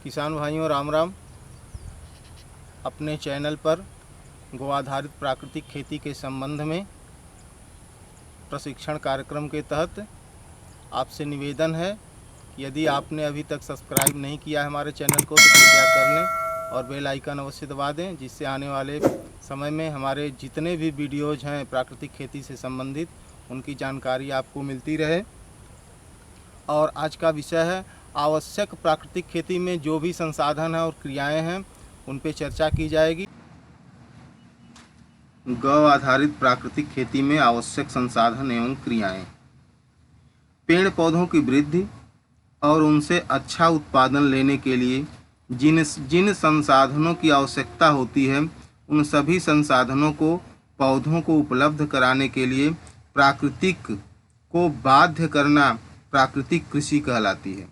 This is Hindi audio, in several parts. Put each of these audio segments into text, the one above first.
किसान भाइयों राम राम। अपने चैनल पर गो आधारित प्राकृतिक खेती के संबंध में प्रशिक्षण कार्यक्रम के तहत आपसे निवेदन है, यदि आपने अभी तक सब्सक्राइब नहीं किया है हमारे चैनल को तो कृपया कर लें और बेल आइकन अवश्य दबा दें, जिससे आने वाले समय में हमारे जितने भी वीडियोज़ हैं प्राकृतिक खेती से संबंधित उनकी जानकारी आपको मिलती रहे। और आज का विषय है आवश्यक प्राकृतिक खेती में जो भी संसाधन हैं और क्रियाएं हैं उन पे चर्चा की जाएगी। गौ आधारित प्राकृतिक खेती में आवश्यक संसाधन एवं क्रियाएं। पेड़ पौधों की वृद्धि और उनसे अच्छा उत्पादन लेने के लिए जिन संसाधनों की आवश्यकता होती है उन सभी संसाधनों को पौधों को उपलब्ध कराने के लिए प्राकृतिक को बाध्य करना प्राकृतिक कृषि कहलाती है।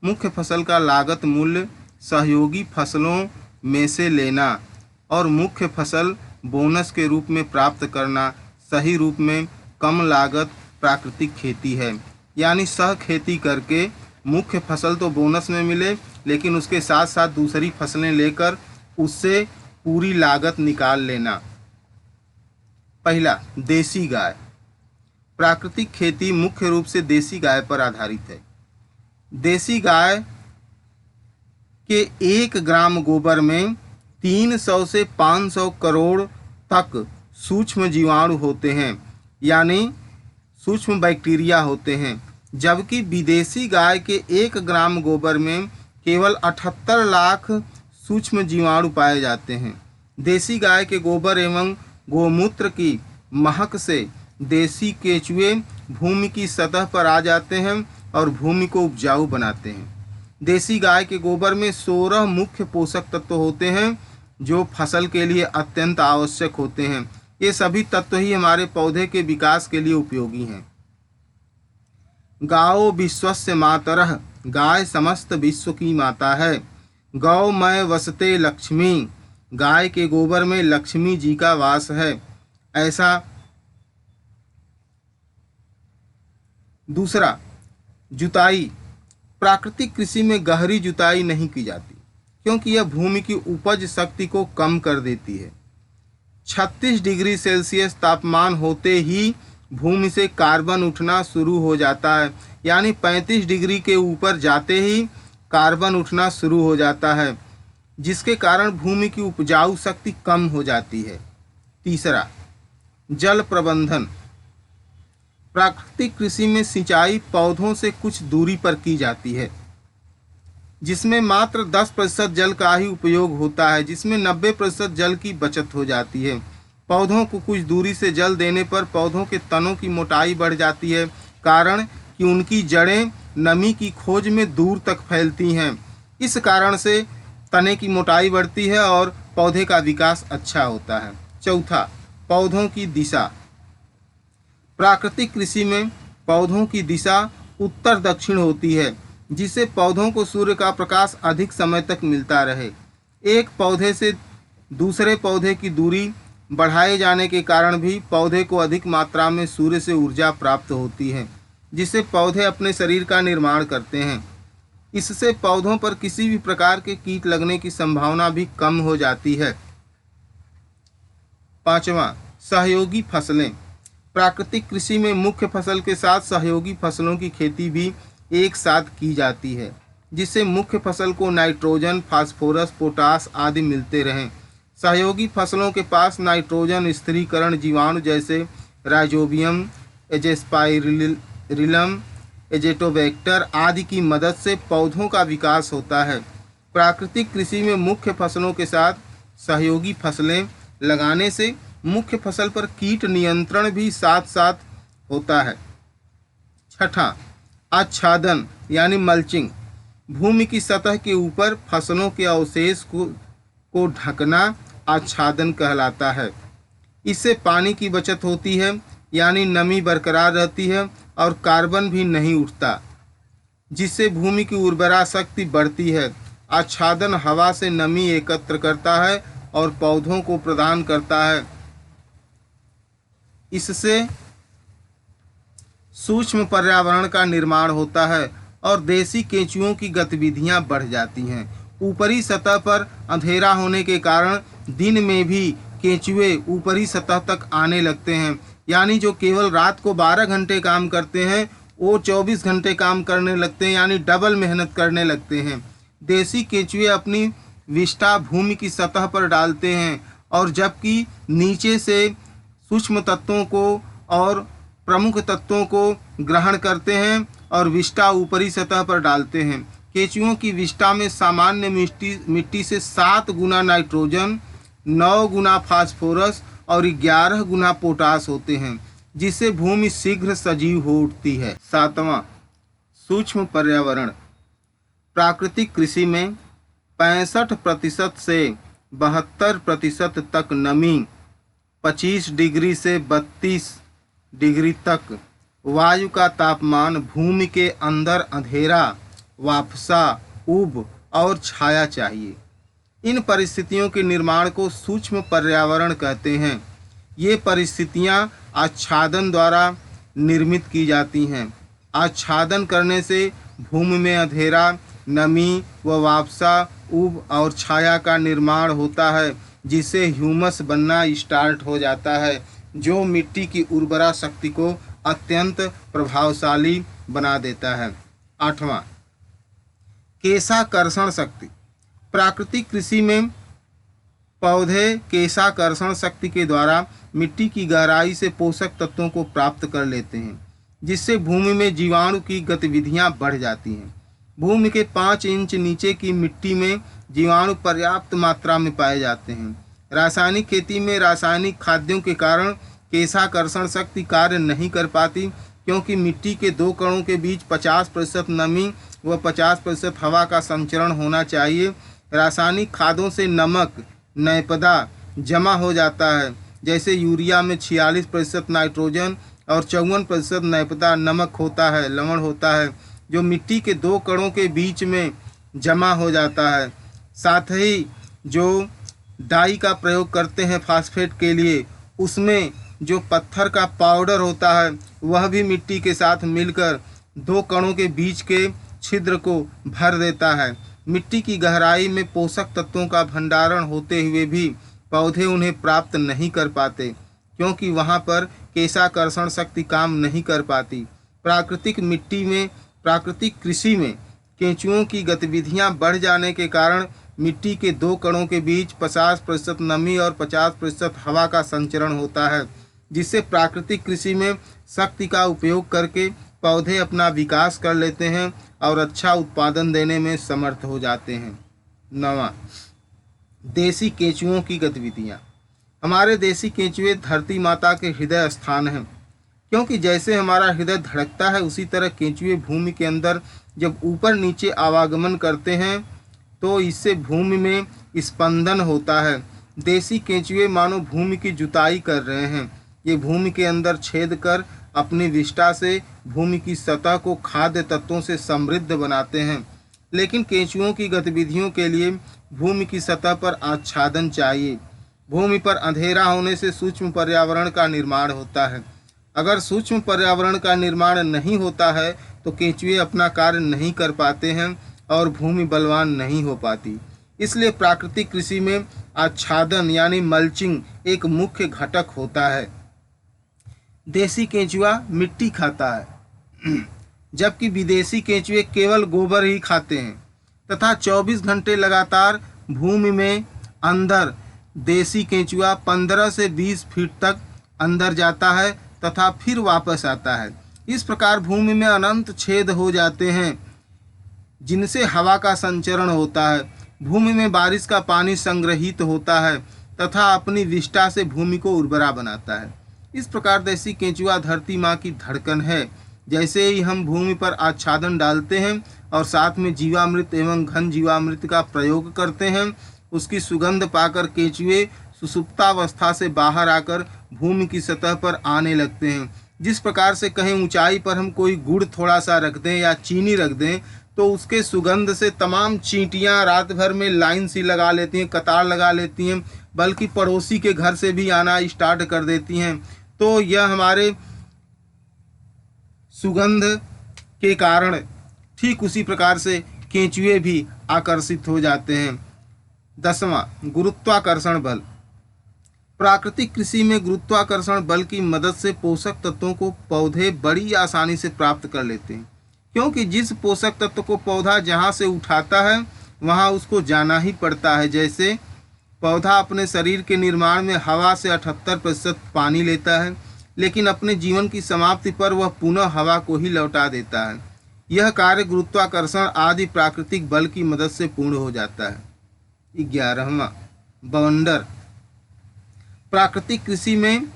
मुख्य फसल का लागत मूल्य सहयोगी फसलों में से लेना और मुख्य फसल बोनस के रूप में प्राप्त करना सही रूप में कम लागत प्राकृतिक खेती है। यानी सह खेती करके मुख्य फसल तो बोनस में मिले लेकिन उसके साथ साथ दूसरी फसलें लेकर उससे पूरी लागत निकाल लेना। पहला, देसी गाय। प्राकृतिक खेती मुख्य रूप से देसी गाय पर आधारित है। देसी गाय के 1 ग्राम गोबर में 300 से 500 करोड़ तक सूक्ष्म जीवाणु होते हैं, यानी सूक्ष्म बैक्टीरिया होते हैं, जबकि विदेशी गाय के 1 ग्राम गोबर में केवल 78 लाख सूक्ष्म जीवाणु पाए जाते हैं। देसी गाय के गोबर एवं गोमूत्र की महक से देसी केंचुए भूमि की सतह पर आ जाते हैं और भूमि को उपजाऊ बनाते हैं। देसी गाय के गोबर में 16 मुख्य पोषक तत्व होते हैं जो फसल के लिए अत्यंत आवश्यक होते हैं। ये सभी तत्व ही हमारे पौधे के विकास के लिए उपयोगी हैं। गाओ विश्वस्य मातरः, गाय समस्त विश्व की माता है। गौ मय वसते लक्ष्मी, गाय के गोबर में लक्ष्मी जी का वास है। ऐसा। दूसरा, जुताई। प्राकृतिक कृषि में गहरी जुताई नहीं की जाती क्योंकि यह भूमि की उपज शक्ति को कम कर देती है। 36 डिग्री सेल्सियस तापमान होते ही भूमि से कार्बन उठना शुरू हो जाता है, यानी 35 डिग्री के ऊपर जाते ही कार्बन उठना शुरू हो जाता है, जिसके कारण भूमि की उपजाऊ शक्ति कम हो जाती है। तीसरा, जल प्रबंधन। प्राकृतिक कृषि में सिंचाई पौधों से कुछ दूरी पर की जाती है, जिसमें मात्र 10% जल का ही उपयोग होता है, जिसमें 90% जल की बचत हो जाती है। पौधों को कुछ दूरी से जल देने पर पौधों के तनों की मोटाई बढ़ जाती है, कारण कि उनकी जड़ें नमी की खोज में दूर तक फैलती हैं। इस कारण से तने की मोटाई बढ़ती है और पौधे का विकास अच्छा होता है। चौथा, पौधों की दिशा। प्राकृतिक कृषि में पौधों की दिशा उत्तर दक्षिण होती है, जिससे पौधों को सूर्य का प्रकाश अधिक समय तक मिलता रहे। एक पौधे से दूसरे पौधे की दूरी बढ़ाए जाने के कारण भी पौधे को अधिक मात्रा में सूर्य से ऊर्जा प्राप्त होती है, जिससे पौधे अपने शरीर का निर्माण करते हैं। इससे पौधों पर किसी भी प्रकार के कीट लगने की संभावना भी कम हो जाती है। पांचवा, सहयोगी फसलें। प्राकृतिक कृषि में मुख्य फसल के साथ सहयोगी फसलों की खेती भी एक साथ की जाती है, जिससे मुख्य फसल को नाइट्रोजन, फास्फोरस, पोटास आदि मिलते रहें। सहयोगी फसलों के पास नाइट्रोजन स्थिरीकरण जीवाणु जैसे राइजोबियम, एजेस्पाइरिलम, एजेटोबैक्टर आदि की मदद से पौधों का विकास होता है। प्राकृतिक कृषि में मुख्य फसलों के साथ सहयोगी फसलें लगाने से मुख्य फसल पर कीट नियंत्रण भी साथ साथ होता है। छठा, आच्छादन यानी मल्चिंग। भूमि की सतह के ऊपर फसलों के अवशेष को ढकना आच्छादन कहलाता है। इससे पानी की बचत होती है, यानी नमी बरकरार रहती है और कार्बन भी नहीं उठता, जिससे भूमि की उर्वरा शक्ति बढ़ती है। आच्छादन हवा से नमी एकत्र करता है और पौधों को प्रदान करता है। इससे सूक्ष्म पर्यावरण का निर्माण होता है और देसी केंचुओं की गतिविधियां बढ़ जाती हैं। ऊपरी सतह पर अंधेरा होने के कारण दिन में भी केंचुए ऊपरी सतह तक आने लगते हैं। यानी जो केवल रात को 12 घंटे काम करते हैं वो 24 घंटे काम करने लगते हैं, यानी डबल मेहनत करने लगते हैं। देसी केंचुए अपनी विष्ठा भूमि की सतह पर डालते हैं और जबकि नीचे से सूक्ष्म तत्वों को और प्रमुख तत्वों को ग्रहण करते हैं और विष्ठा ऊपरी सतह पर डालते हैं। केंचुओं की विष्ठा में सामान्य मिट्टी से 7 गुना नाइट्रोजन, 9 गुना फास्फोरस और 11 गुना पोटास होते हैं, जिससे भूमि शीघ्र सजीव हो उठती है। 7वां, सूक्ष्म पर्यावरण। प्राकृतिक कृषि में 65% से 72% तक नमी, 25 डिग्री से 32 डिग्री तक वायु का तापमान, भूमि के अंदर अंधेरा, वापसा, ऊब और छाया चाहिए। इन परिस्थितियों के निर्माण को सूक्ष्म पर्यावरण कहते हैं। ये परिस्थितियाँ आच्छादन द्वारा निर्मित की जाती हैं। आच्छादन करने से भूमि में अंधेरा, नमी व वापसा, ऊब और छाया का निर्माण होता है, जिससे ह्यूमस बनना स्टार्ट हो जाता है, जो मिट्टी की उर्वरा शक्ति को अत्यंत प्रभावशाली बना देता है। 8वां, केशाकर्षण शक्ति। प्राकृतिक कृषि में पौधे केशाकर्षण शक्ति के द्वारा मिट्टी की गहराई से पोषक तत्वों को प्राप्त कर लेते हैं, जिससे भूमि में जीवाणु की गतिविधियां बढ़ जाती हैं। भूमि के 5 इंच नीचे की मिट्टी में जीवाणु पर्याप्त मात्रा में पाए जाते हैं। रासायनिक खेती में रासायनिक खाद्यों के कारण केशाकर्षण शक्ति कार्य नहीं कर पाती, क्योंकि मिट्टी के 2 कणों के बीच 50% नमी व 50% हवा का संचरण होना चाहिए। रासायनिक खादों से नमक, नैपदा जमा हो जाता है। जैसे यूरिया में 46% नाइट्रोजन और 54% नैपदा नमक होता है, लवण होता है, जो मिट्टी के 2 कणों के बीच में जमा हो जाता है। साथ ही जो डाई का प्रयोग करते हैं फास्फेट के लिए, उसमें जो पत्थर का पाउडर होता है वह भी मिट्टी के साथ मिलकर 2 कणों के बीच के छिद्र को भर देता है। मिट्टी की गहराई में पोषक तत्वों का भंडारण होते हुए भी पौधे उन्हें प्राप्त नहीं कर पाते, क्योंकि वहाँ पर केशाकर्षण शक्ति काम नहीं कर पाती। प्राकृतिक कृषि में केंचुओं की गतिविधियाँ बढ़ जाने के कारण मिट्टी के 2 कणों के बीच 50% नमी और 50% हवा का संचरण होता है, जिससे प्राकृतिक कृषि में शक्ति का उपयोग करके पौधे अपना विकास कर लेते हैं और अच्छा उत्पादन देने में समर्थ हो जाते हैं। 9वां, देसी केंचुओं की गतिविधियाँ। हमारे देसी केंचुए धरती माता के हृदय स्थान हैं, क्योंकि जैसे हमारा हृदय धड़कता है उसी तरह केंचुए भूमि के अंदर जब ऊपर नीचे आवागमन करते हैं तो इससे भूमि में स्पंदन होता है। देसी केंचुए मानो भूमि की जुताई कर रहे हैं। ये भूमि के अंदर छेद कर अपनी विष्ठा से भूमि की सतह को खाद्य तत्वों से समृद्ध बनाते हैं। लेकिन केंचुओं की गतिविधियों के लिए भूमि की सतह पर आच्छादन चाहिए। भूमि पर अंधेरा होने से सूक्ष्म पर्यावरण का निर्माण होता है। अगर सूक्ष्म पर्यावरण का निर्माण नहीं होता है तो केंचुए अपना कार्य नहीं कर पाते हैं और भूमि बलवान नहीं हो पाती। इसलिए प्राकृतिक कृषि में आच्छादन यानी मल्चिंग एक मुख्य घटक होता है। देसी केंचुआ मिट्टी खाता है, जबकि विदेशी केंचुए केवल गोबर ही खाते हैं तथा 24 घंटे लगातार भूमि में अंदर देसी केंचुआ 15 से 20 फीट तक अंदर जाता है तथा फिर वापस आता है। इस प्रकार भूमि में अनंत छेद हो जाते हैं, जिनसे हवा का संचरण होता है। भूमि में बारिश का पानी संग्रहित होता है तथा अपनी विष्ठा से भूमि को उर्वरा बनाता है। इस प्रकार देसी केंचुआ धरती माँ की धड़कन है। जैसे ही हम भूमि पर आच्छादन डालते हैं और साथ में जीवामृत एवं घन जीवामृत का प्रयोग करते हैं, उसकी सुगंध पाकर केंचुए सुसुप्तावस्था से बाहर आकर भूमि की सतह पर आने लगते हैं। जिस प्रकार से कहीं ऊंचाई पर हम कोई गुड़ थोड़ा सा रख दें या चीनी रख दें तो उसके सुगंध से तमाम चींटियां रात भर में लाइन सी लगा लेती हैं, कतार लगा लेती हैं, बल्कि पड़ोसी के घर से भी आना स्टार्ट कर देती हैं। तो यह हमारे सुगंध के कारण ठीक उसी प्रकार से केंचुए भी आकर्षित हो जाते हैं। 10वां, गुरुत्वाकर्षण बल। प्राकृतिक कृषि में गुरुत्वाकर्षण बल की मदद से पोषक तत्वों को पौधे बड़ी आसानी से प्राप्त कर लेते हैं, क्योंकि जिस पोषक तत्व को पौधा जहाँ से उठाता है वहाँ उसको जाना ही पड़ता है। जैसे पौधा अपने शरीर के निर्माण में हवा से 78% पानी लेता है, लेकिन अपने जीवन की समाप्ति पर वह पुनः हवा को ही लौटा देता है। यह कार्य गुरुत्वाकर्षण आदि प्राकृतिक बल की मदद से पूर्ण हो जाता है। 11वां, बवंडर। प्राकृतिक कृषि में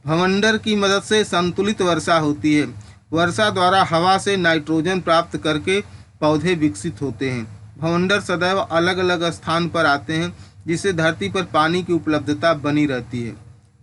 भवंडर की मदद से संतुलित वर्षा होती है। वर्षा द्वारा हवा से नाइट्रोजन प्राप्त करके पौधे विकसित होते हैं। भवंडर सदैव अलग अलग स्थान पर आते हैं, जिससे धरती पर पानी की उपलब्धता बनी रहती है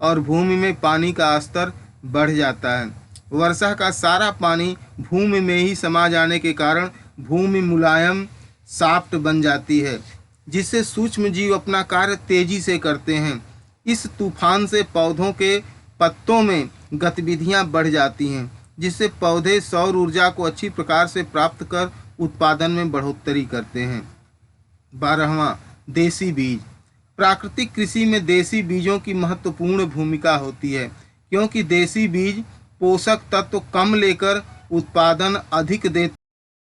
और भूमि में पानी का स्तर बढ़ जाता है। वर्षा का सारा पानी भूमि में ही समा जाने के कारण भूमि मुलायम सॉफ्ट बन जाती है, जिससे सूक्ष्म जीव अपना कार्य तेजी से करते हैं। इस तूफान से पौधों के पत्तों में गतिविधियां बढ़ जाती हैं, जिससे पौधे सौर ऊर्जा को अच्छी प्रकार से प्राप्त कर उत्पादन में बढ़ोतरी करते हैं। 12वां, देसी बीज। प्राकृतिक कृषि में देसी बीजों की महत्वपूर्ण भूमिका होती है, क्योंकि देसी बीज पोषक तत्व कम लेकर उत्पादन अधिक देते